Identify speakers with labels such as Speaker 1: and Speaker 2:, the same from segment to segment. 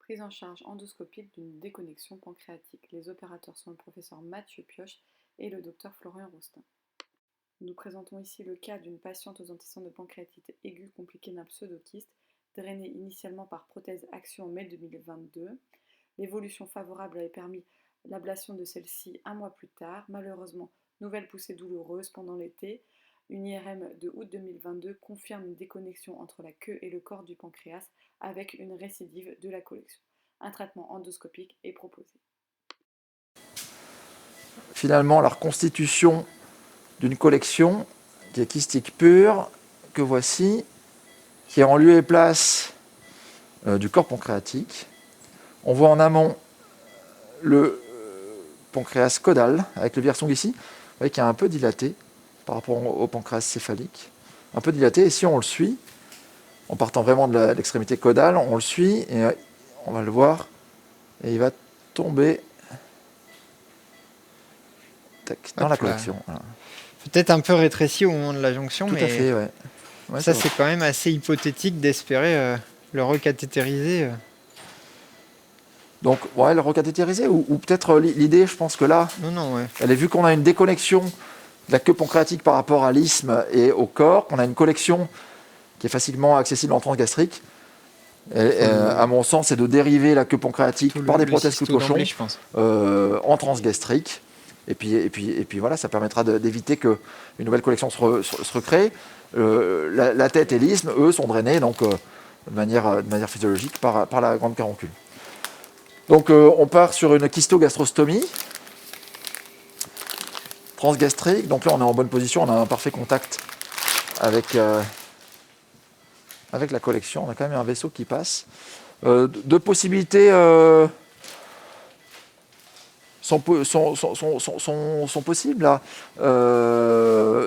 Speaker 1: Prise en charge endoscopique d'une déconnexion pancréatique. Les opérateurs sont le professeur Mathieu Pioche et le docteur Florian Roustin. Nous présentons ici le cas d'une patiente aux antécédents de pancréatite aiguë compliquée d'un pseudokyste, drainée initialement par prothèse Action en mai 2022. L'évolution favorable avait permis l'ablation de celle-ci un mois plus tard. Malheureusement, nouvelle poussée douloureuse pendant l'été. Une IRM de août 2022 confirme une déconnexion entre la queue et le corps du pancréas avec une récidive de la collection. Un traitement endoscopique est proposé.
Speaker 2: Finalement, la reconstitution d'une collection qui est kystique pure, que voici, qui est en lieu et place du corps pancréatique. On voit en amont le pancréas caudal, avec le versong ici, vous voyez qu'il est un peu dilaté par rapport au pancréas céphalique, un peu dilaté, et si on le suit, en partant vraiment de l'extrémité caudale, on le suit, et on va le voir, et il va tomber dans la collection. Voilà.
Speaker 3: Peut-être un peu rétréci au moment de la jonction,
Speaker 2: Tout
Speaker 3: mais
Speaker 2: à fait, ouais. Ouais,
Speaker 3: ça c'est quand même assez hypothétique d'espérer le recathétériser.
Speaker 2: Donc, ouais, le recathétériser, ou peut-être l'idée, je pense que là, elle est vu qu'on a une déconnexion de la queue pancréatique par rapport à l'isthme et au corps, qu'on a une collection qui est facilement accessible en transgastrique. À mon sens, c'est de dériver la queue pancréatique par des prothèses clous de cochon en transgastrique. Et puis voilà, ça permettra d'éviter qu'une nouvelle collection se recrée. La tête et l'isthme, eux, sont drainés donc, de manière physiologique par la grande caroncule. Donc on part sur une kystogastrostomie transgastrique. Donc là, on est en bonne position, on a un parfait contact avec la collection. On a quand même un vaisseau qui passe. Deux possibilités sont possibles là.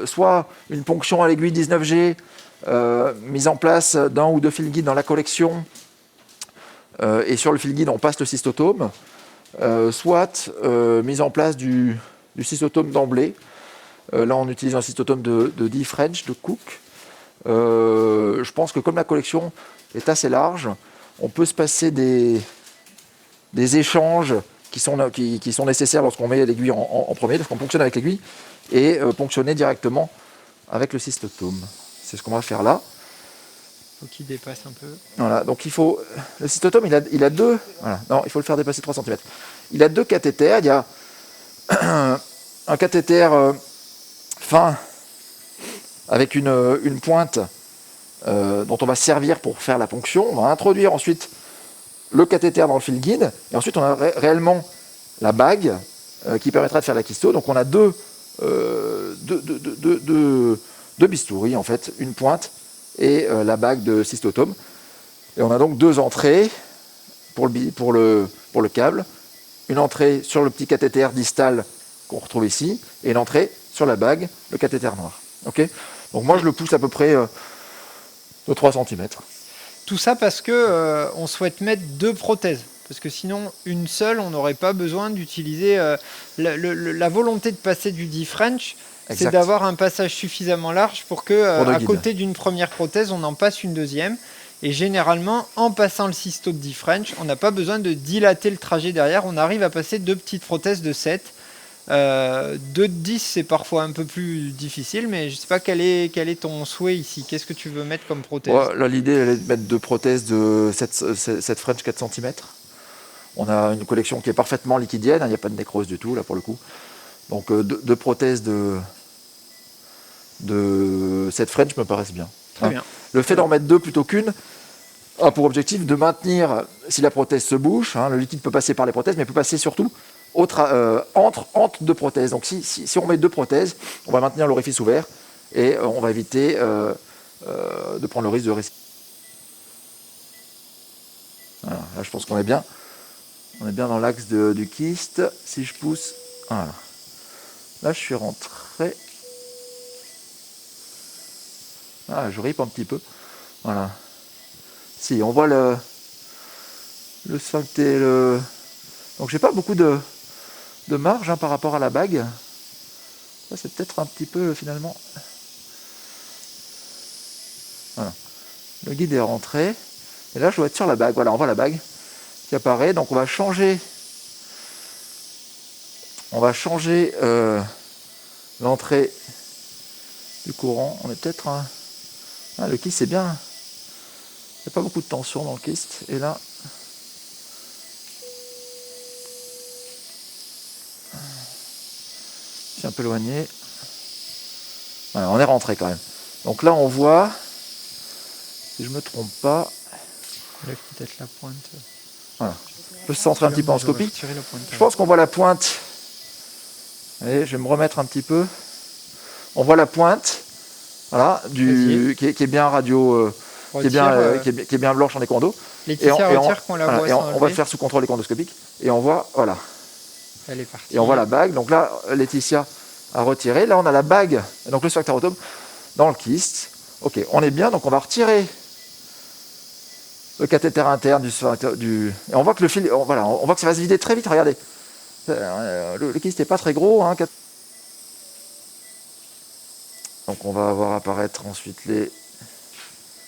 Speaker 2: Soit une ponction à l'aiguille 19G mise en place d'un ou deux fils guides dans la collection, et sur le fil guide on passe le cystotome, soit mise en place du cystotome d'emblée. Là on utilise un cystotome de D. French, de Cook. Je pense que comme la collection est assez large, on peut se passer des échanges qui sont nécessaires lorsqu'on met l'aiguille en premier, lorsqu'on ponctionne avec l'aiguille, et ponctionner directement avec le cystotome. C'est ce qu'on va faire là.
Speaker 3: Il faut qu'il dépasse un peu.
Speaker 2: Voilà, donc le cystotome, il a deux... Voilà, non, il faut le faire dépasser 3 cm. Il a deux cathéters. Il y a un cathéter fin avec une pointe dont on va servir pour faire la ponction. On va introduire ensuite le cathéter dans le fil guide, et ensuite on a réellement la bague qui permettra de faire la kysto. Donc on a deux bistouris en fait, une pointe et la bague de cystotome. Et on a donc deux entrées pour le câble, une entrée sur le petit cathéter distal qu'on retrouve ici, et une entrée sur la bague, le cathéter noir. Okay, donc moi je le pousse à peu près de 3 cm.
Speaker 3: Tout ça parce que on souhaite mettre deux prothèses. Parce que sinon, une seule, on n'aurait pas besoin d'utiliser... la volonté de passer du D-French, c'est d'avoir un passage suffisamment large pour que, à côté d'une première prothèse, on en passe une deuxième. Et généralement, en passant le cysto de D-French, on n'a pas besoin de dilater le trajet derrière. On arrive à passer deux petites prothèses de 7. 2 de 10, c'est parfois un peu plus difficile, mais je ne sais pas quel est ton souhait ici. Qu'est-ce que tu veux mettre comme prothèse?
Speaker 2: Là, l'idée, elle est de mettre deux prothèses de 7 French 4 cm. On a une collection qui est parfaitement liquidienne, il n'y a pas de nécrose du tout, là, pour le coup. Donc, deux prothèses de 7 French me paraissent bien.
Speaker 3: Très bien.
Speaker 2: Le fait d'en mettre deux plutôt qu'une a pour objectif de maintenir, si la prothèse se bouche, le liquide peut passer par les prothèses, mais peut passer surtout entre deux prothèses. Donc si on met deux prothèses, on va maintenir l'orifice ouvert et on va éviter de prendre le risque de risque. Voilà, là je pense qu'on est bien. On est bien dans l'axe du kyste. Si je pousse, voilà. Là je suis rentré. Ah, je ripe un petit peu. Voilà. Si on voit le sphincter, donc j'ai pas beaucoup de marge par rapport à la bague. Ça c'est peut-être un petit peu finalement. Voilà. Le guide est rentré. Et là je dois être sur la bague. Voilà, on voit la bague qui apparaît. Donc on va changer l'entrée du courant. On est peut-être le kyste, c'est bien. Il n'y a pas beaucoup de tension dans le kyste. Et là, je suis un peu éloigné. Voilà, on est rentré quand même. Donc là, on voit, si je ne me trompe pas,
Speaker 3: Lève peut-être la pointe.
Speaker 2: voilà. Je peux se centrer un petit peu en scopie.
Speaker 3: La pointe,
Speaker 2: Je pense qu'on voit la pointe. Allez, je vais me remettre un petit peu. On voit la pointe, voilà, qui est bien radio, qui est bien blanche en écran d'eau.
Speaker 3: Laetitia retire qu'on la voit.
Speaker 2: Et on va le faire sous contrôle écrandoscopique. Et on voit, voilà.
Speaker 3: Elle est partie.
Speaker 2: Et on voit la bague. Donc là, Laetitia a retiré. Là, on a la bague, donc le sphinctératome dans le kyste. Ok, on est bien. Donc on va retirer le cathéter interne et on voit que le fil, on voit que ça va se vider très vite. Regardez, le kyste n'est pas très gros. Donc on va voir apparaître ensuite les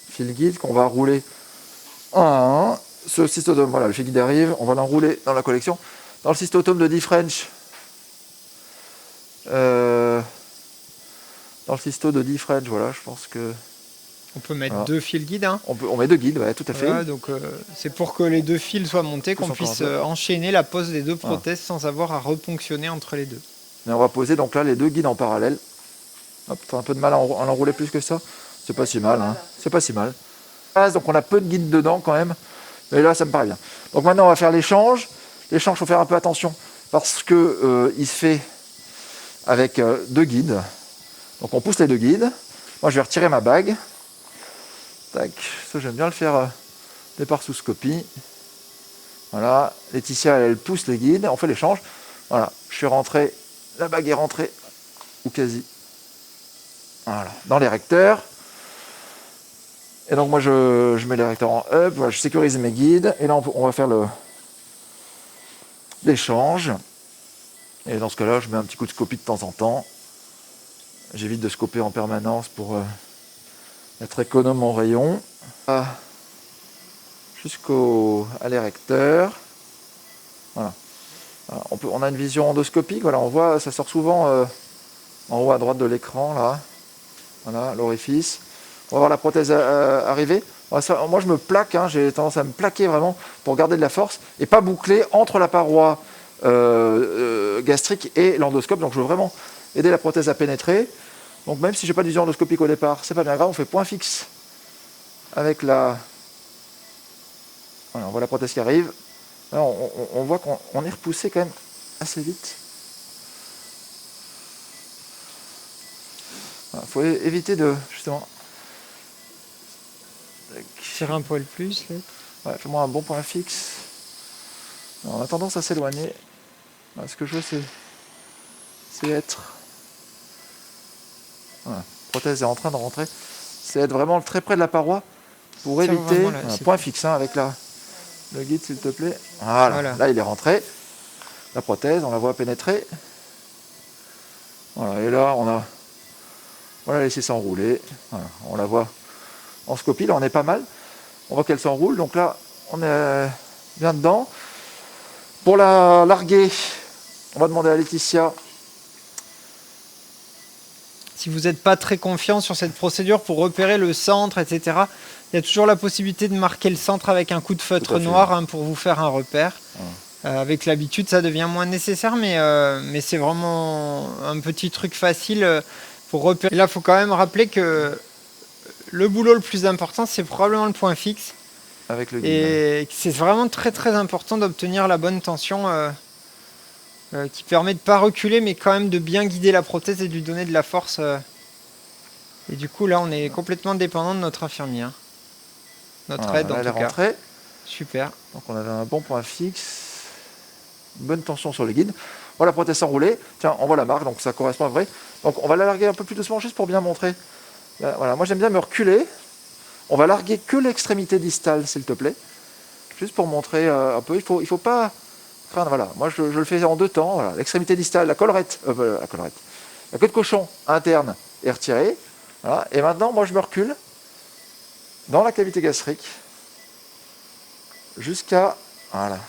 Speaker 2: fils guides qu'on va rouler un à un. Ce cystotome, voilà, le fil guide arrive, on va l'enrouler dans la collection. Dans le cystotome de D-French, dans le cysto de D-French, voilà, je pense que...
Speaker 3: On peut mettre 2 fils guides. Hein.
Speaker 2: On met 2 guides, ouais, tout à fait.
Speaker 3: Voilà, donc c'est pour que les 2 fils soient montés, qu'on puisse enchaîner la pose des 2 prothèses sans avoir à reponctionner entre les 2.
Speaker 2: Et on va poser donc là les 2 guides en parallèle. Hop, t'as un peu de mal à l'enrouler plus que ça. C'est pas si mal, hein. C'est pas si mal. Donc on a peu de guides dedans quand même. Mais là, ça me paraît bien. Donc maintenant, on va faire l'échange. L'échange, il faut faire un peu attention parce que il se fait avec 2 guides. Donc on pousse les 2 guides. Moi, je vais retirer ma bague. Tac. Ça, j'aime bien le faire départ sous scopie. Voilà. Laetitia, elle pousse les guides. On fait l'échange. Voilà. Je suis rentré. La bague est rentrée. Ou quasi. Voilà. Dans les recteurs. Et donc moi je mets les recteurs en up, voilà, je sécurise mes guides, et là on va faire l'échange. Et dans ce cas-là, je mets un petit coup de scopie de temps en temps. J'évite de scoper en permanence pour être économe en rayon. Jusqu'à l'érecteur. Voilà. Voilà. On a une vision endoscopique, voilà, on voit, ça sort souvent en haut à droite de l'écran, là. Voilà, l'orifice. On va voir la prothèse arriver. Moi, je me plaque, hein, j'ai tendance à me plaquer vraiment pour garder de la force et pas boucler entre la paroi gastrique et l'endoscope. Donc, je veux vraiment aider la prothèse à pénétrer. Donc, même si je n'ai pas de vision endoscopique au départ, c'est pas bien grave. On fait point fixe avec la... Voilà, on voit la prothèse qui arrive. Là, on voit qu'on est repoussé quand même assez vite. Il faut éviter de, justement...
Speaker 3: Tire un poil plus. Là.
Speaker 2: Ouais, fais-moi un bon point fixe. Alors, on a tendance à s'éloigner. Ce que je veux, c'est être... Voilà. La prothèse est en train de rentrer. C'est être vraiment très près de la paroi pour éviter... Là, point fixe, hein, avec le guide, s'il te plaît. Voilà. Là, il est rentré. La prothèse, on la voit pénétrer. Voilà. Et là, on l'a laissé s'enrouler. Voilà. On la voit en scopie. Là, on est pas mal. On voit qu'elle s'enroule. Donc là, on est bien dedans. Pour la larguer, on va demander à Laetitia.
Speaker 3: Si vous n'êtes pas très confiant sur cette procédure pour repérer le centre, etc., il y a toujours la possibilité de marquer le centre avec un coup de feutre noir, hein, pour vous faire un repère. Avec l'habitude, ça devient moins nécessaire, mais c'est vraiment un petit truc facile pour repérer. Et là, il faut quand même rappeler que le boulot le plus important, c'est probablement le point fixe.
Speaker 2: Avec le guide.
Speaker 3: Et c'est vraiment très très important d'obtenir la bonne tension qui permet de ne pas reculer, mais quand même de bien guider la prothèse et de lui donner de la force. Et du coup, là, on est complètement dépendant de notre infirmier. Hein. Notre aide, en tout cas.
Speaker 2: Rentrée.
Speaker 3: Super.
Speaker 2: Donc, on avait un bon point fixe. Une bonne tension sur le guide. Voilà la prothèse enroulée. Tiens, on voit la marque, donc ça correspond à vrai. Donc, on va la larguer un peu plus doucement, juste pour bien montrer. Là, voilà, moi, j'aime bien me reculer. On va larguer que l'extrémité distale, s'il te plaît. Juste pour montrer un peu. Il faut pas... Enfin, voilà, moi je le fais en 2 temps. Voilà. L'extrémité distale, la collerette. La queue de cochon interne est retirée. Voilà. Et maintenant, moi je me recule dans la cavité gastrique jusqu'à Voilà.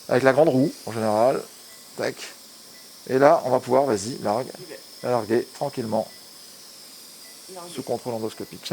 Speaker 2: Avec la grande roue, en général. Tac. Et là, on va pouvoir, vas-y, la larguer tranquillement. Sous contrôle endoscopique.